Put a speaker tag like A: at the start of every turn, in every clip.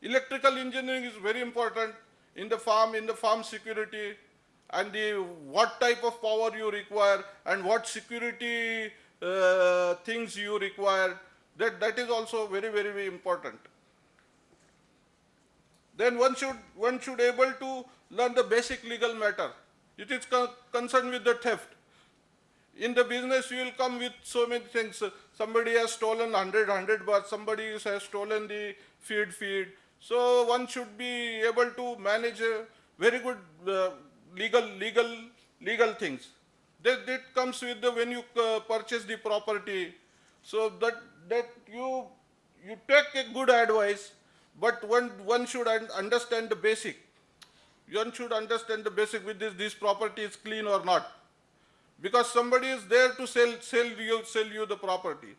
A: Electrical engineering is very important in the farm security, and what type of power you require and what security things you require. That is also very, very, very important. Then one should able to learn the basic legal matter. It is concerned with the theft. In the business, you will come with so many things. Somebody has stolen 100 bars, somebody has stolen the feed. So one should be able to manage a very good legal things. That comes with the when you purchase the property. So that you take a good advice, but one should understand the basic. One should understand the basic with this property is clean or not, because somebody is there to sell you the property.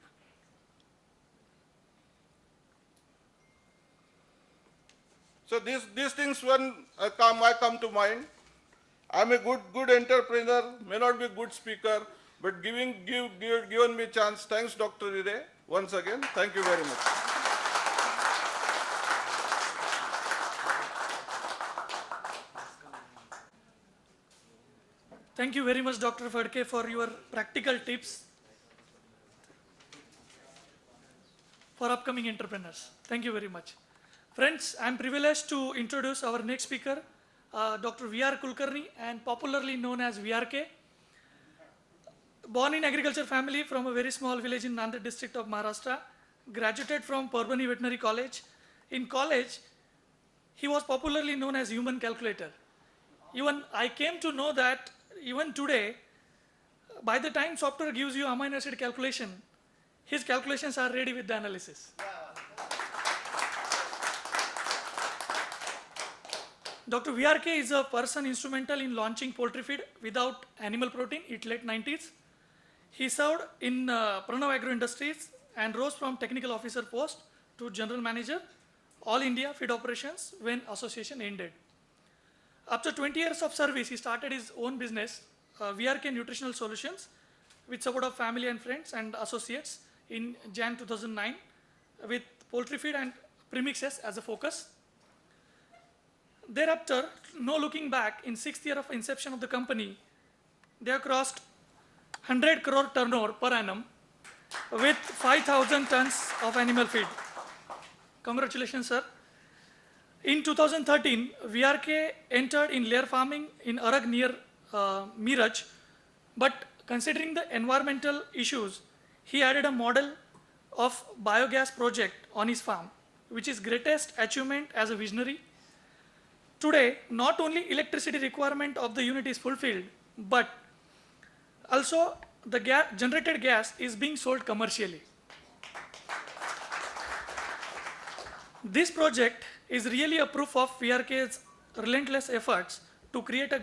A: So these things when I come to mind. I'm a good entrepreneur, may not be a good speaker, but given me chance. Thanks, Dr. Ire, once again. Thank you very much.
B: Thank you very much, Dr. Fadke, for your practical tips for upcoming entrepreneurs. Thank you very much. Friends, I am privileged to introduce our next speaker, Dr. V.R. Kulkarni, and popularly known as VRK. Born in agriculture family from a very small village in Nanded district of Maharashtra, graduated from Parbhani Veterinary College. In college, he was popularly known as human calculator. Even I came to know that even today, by the time software gives you amino acid calculation, his calculations are ready with the analysis. Dr. VRK is a person instrumental in launching poultry feed without animal protein in late 90s. He served in Pranav Agro Industries and rose from technical officer post to general manager, All India Feed Operations, when association ended. After 20 years of service, he started his own business, VRK Nutritional Solutions, with support of family and friends and associates in Jan 2009, with poultry feed and premixes as a focus. Thereafter, no looking back, in 6th year of inception of the company, they have crossed 100 crore turnover per annum with 5,000 tons of animal feed. Congratulations, sir. In 2013, VRK entered in layer farming in Arag near Miraj, but considering the environmental issues, he added a model of biogas project on his farm, which is greatest achievement as a visionary. Today, not only electricity requirement of the unit is fulfilled, but also the generated gas is being sold commercially. This project is really a proof of VRK's relentless efforts to create a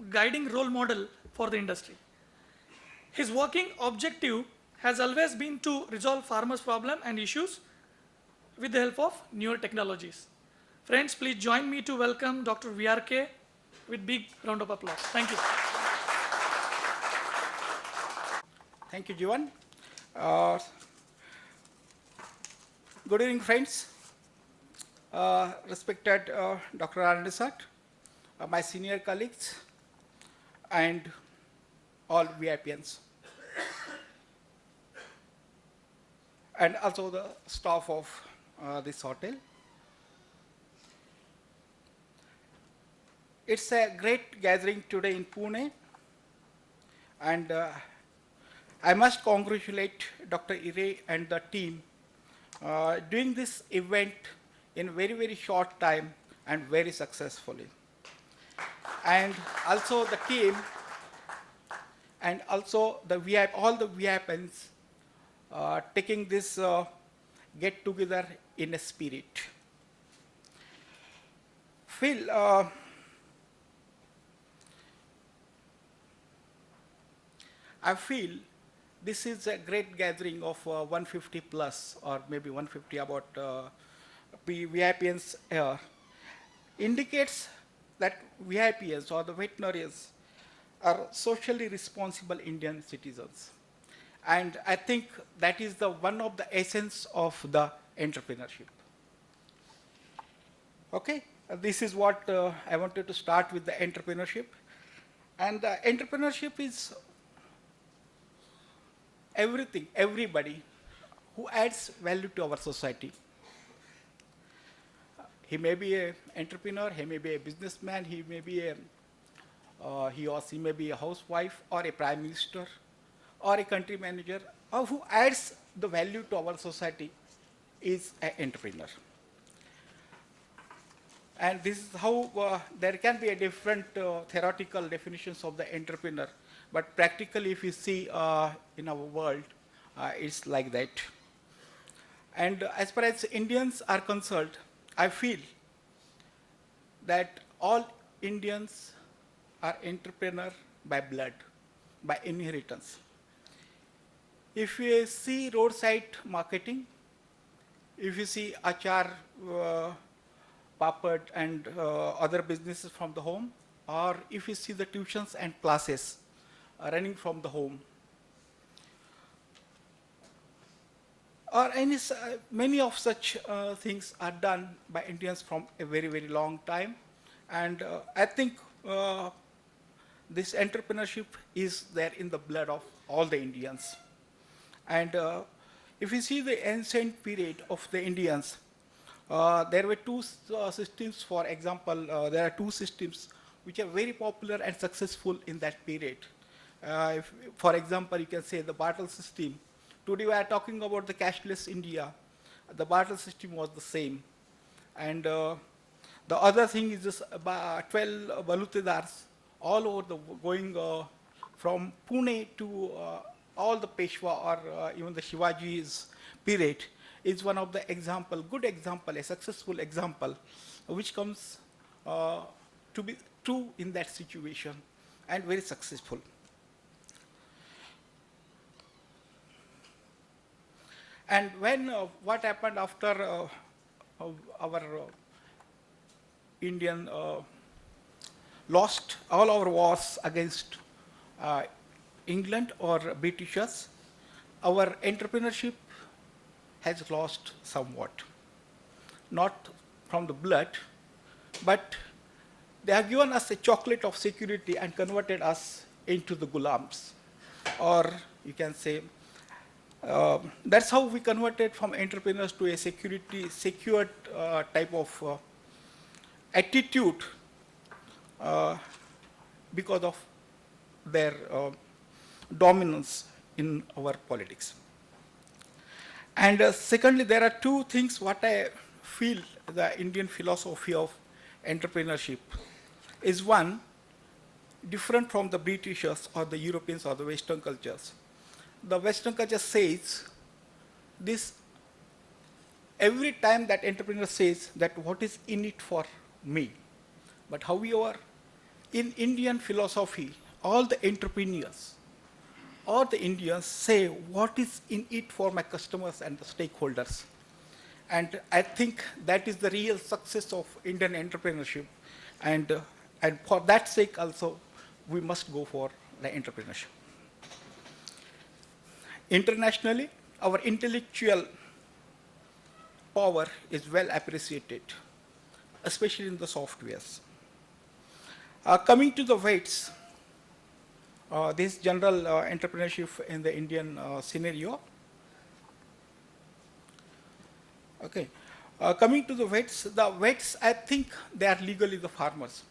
B: guiding role model for the industry. His working objective has always been to resolve farmers' problems and issues with the help of newer technologies. Friends, please join me to welcome Dr. VRK with big round of applause. Thank you.
C: Thank you, Jivan. Good evening, friends. Respected Dr. Arandesat, my senior colleagues, and all VIPs, and also the staff of this hotel. It's a great gathering today in Pune, and I must congratulate Dr. Ire and the team doing this event in very, very short time and very successfully. And also the team and also the all the VIPs taking this get together in a spirit. Phil, I feel this is a great gathering of 150 plus, or maybe 150 about VIPs here. Indicates that VIPs or the veterinarians are socially responsible Indian citizens. And I think that is one of the essence of the entrepreneurship. Okay, this is what I wanted to start with the entrepreneurship. And the entrepreneurship is everything, everybody who adds value to our society. He may be an entrepreneur, he may be a businessman, he may be he or she may be a housewife or a prime minister or a country manager, or who adds the value to our society is an entrepreneur. And this is how there can be a different theoretical definitions of the entrepreneur, but practically if you see in our world, it's like that. And as far as Indians are concerned, I feel that all Indians are entrepreneur by blood, by inheritance. If you see roadside marketing, if you see achar, papad, and other businesses from the home, or if you see the tuitions and classes running from the home, or many of such things are done by Indians from a very, very long time. And I think this entrepreneurship is there in the blood of all the Indians. And if you see the ancient period of the Indians, there were two systems, for example, there are two systems which are very popular and successful in that period. For example, you can say the barter system. Today we are talking about the cashless India. The barter system was the same. And the other thing is this 12 balutedars all over the going from Pune to all the Peshwa or even the Shivaji's period is one of the example, good example, a successful example, which comes to be true in that situation and very successful. And when what happened after our Indian lost all our wars against England or Britishers, our entrepreneurship has lost somewhat. Not from the blood, but they have given us a chocolate of security and converted us into the gulams. Or you can say, that's how we converted from entrepreneurs to a secured type of attitude because of their dominance in our politics. And secondly, there are two things what I feel the Indian philosophy of entrepreneurship is one, different from the Britishers or the Europeans or the Western cultures. The Western culture says this every time that entrepreneur says that what is in it for me. But however, in Indian philosophy, all the entrepreneurs or the Indians say what is in it for my customers and the stakeholders. And I think that is the real success of Indian entrepreneurship. And for that sake also, we must go for the entrepreneurship. Internationally, our intellectual power is well appreciated, especially in the softwares. Coming to the weights, this general entrepreneurship in the Indian scenario. Okay. Coming to the vets, I think they are legally the farmers.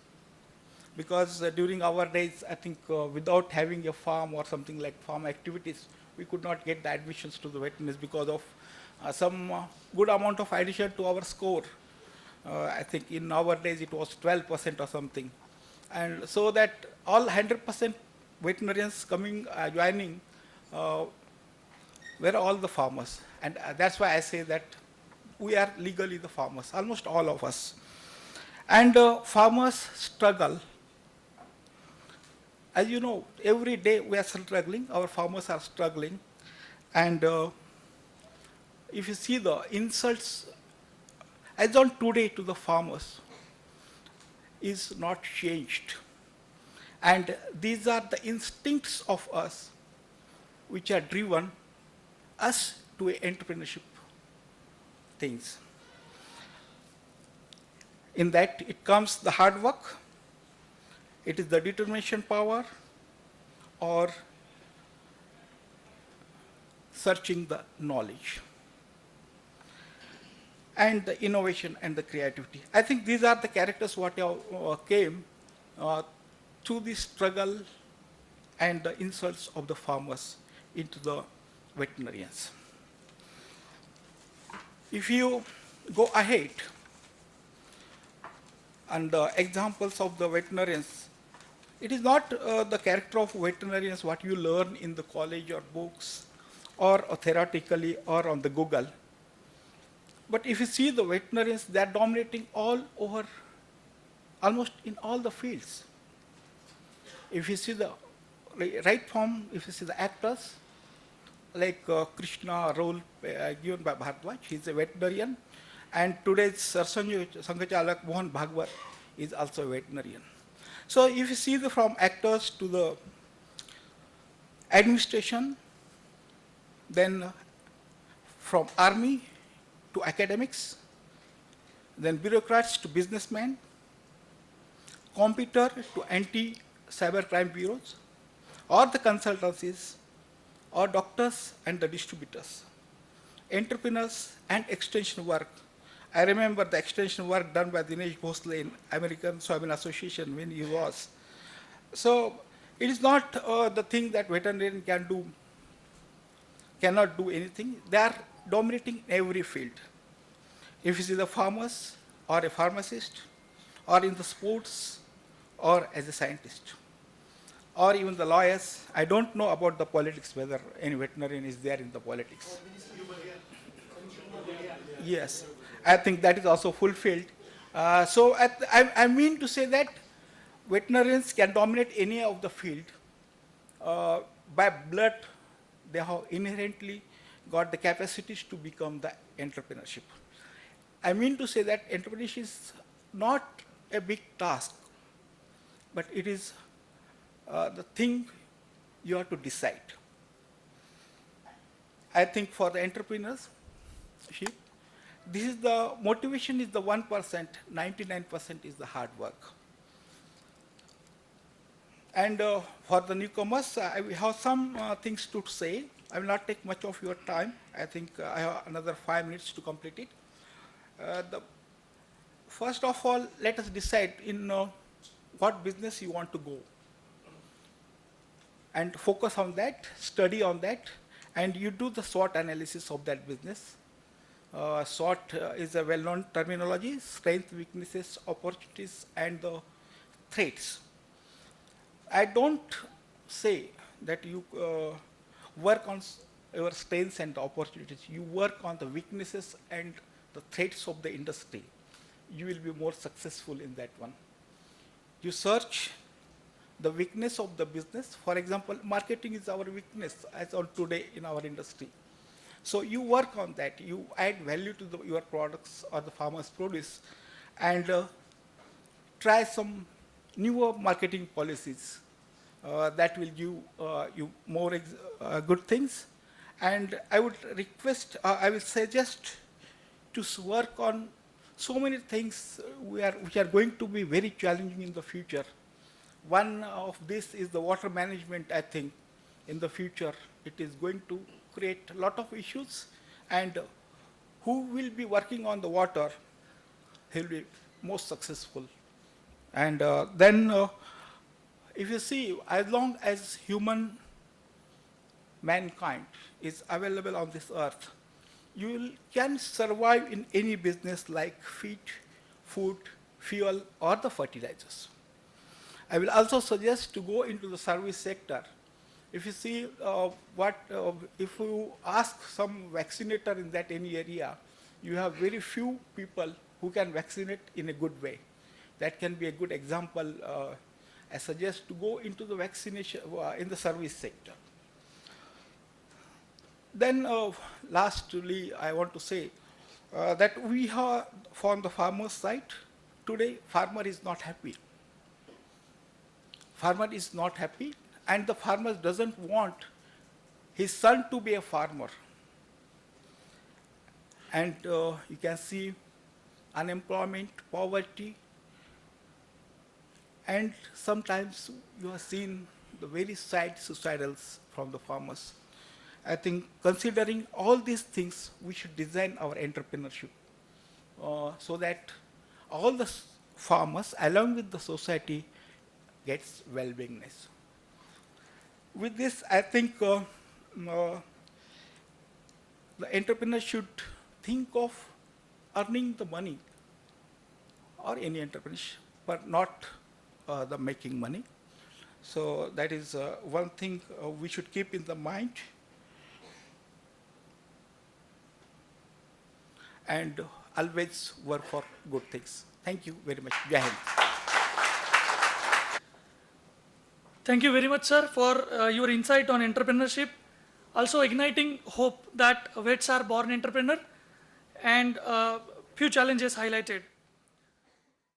C: Because during our days, I think without having a farm or something like farm activities, we could not get the admissions to the veterinary because of some good amount of addition to our score. I think in our days it was 12% or something. And so that all 100% veterinarians coming, joining, were all the farmers. And that's why I say that we are legally the farmers, almost all of us. And farmers struggle. As you know, every day we are struggling, our farmers are struggling. And if you see the insults, as on today to the farmers, is not changed. And these are the instincts of us which are driven us to entrepreneurship things. In that, it comes the hard work, it is the determination power, or searching the knowledge, and the innovation and the creativity. I think these are the characters what came uh, through the struggle and the insults of the farmers into the veterinarians. If you go ahead, and examples of the veterinarians, it is not the character of veterinarians what you learn in the college or books or theoretically or on the Google. But if you see the veterinarians, they are dominating all over, almost in all the fields. If you see the right form, if you see the actors, like Krishna role given by Bharadwaj, he is a veterinarian, and today's Sanghachalak Mohan Bhagwat is also a veterinarian. So if you see from actors to the administration, then from army to academics, then bureaucrats to businessmen, computer to anti-cybercrime bureaus, or the consultancies, or doctors and the distributors, entrepreneurs and extension work. I remember the extension work done by Dinesh Bhosle in American Soybean Association when he was. So it is not the thing that veterinarian cannot do anything. They are dominating every field. If you see the farmers, or a pharmacist, or in the sports, or as a scientist, or even the lawyers. I don't know about the politics, whether any veterinarian is there in the politics. Yes, I think that is also fulfilled. I mean to say that veterinarians can dominate any of the field. By blood, they have inherently got the capacities to become the entrepreneurship. I mean to say that entrepreneurship is not a big task, but it is the thing you have to decide. I think for the entrepreneurs, this is the motivation is the 1%, 99% is the hard work. And for the newcomers, I have some things to say. I will not take much of your time. I think I have another 5 minutes to complete it. First of all, let us decide in what business you want to go, and focus on that, study on that, and you do the SWOT analysis of that business. SWOT is a well-known terminology: strengths, weaknesses, opportunities, and the threats. I don't say that you work on your strengths and the opportunities. You work on the weaknesses and the threats of the industry. You will be more successful in that one. You search the weakness of the business. For example, marketing is our weakness as on today in our industry. So you work on that. You add value to your products or the farmer's produce, and try some newer marketing policies that will give you more good things. And I would request, I will suggest to work on so many things which are going to be very challenging in the future. One of this is the water management. I think in the future it is going to create a lot of issues, and who will be working on the water, he will be most successful. And then if you see, as long as mankind is available on this earth, you can survive in any business like feed, food, fuel, or the fertilizers. I will also suggest to go into the service sector. If you see if you ask some vaccinator in that any area, you have very few people who can vaccinate in a good way. That can be a good example. I suggest to go into the vaccination in the service sector. Then lastly, I want to say that we have, from the farmer's side, today farmer is not happy. Farmer is not happy, and the farmer doesn't want his son to be a farmer. And you can see unemployment, poverty, and sometimes you have seen the very sad suicidals from the farmers. I think considering all these things, we should design our entrepreneurship so that all the farmers along with the society gets well-beingness. With this, I think the entrepreneur should think of earning the money or any entrepreneurship, but not the making money. So that is one thing we should keep in the mind. And always work for good things. Thank you very much. Jai Hind.
B: Thank you very much, sir, for your insight on entrepreneurship, also igniting hope that vets are born entrepreneur, and few challenges highlighted.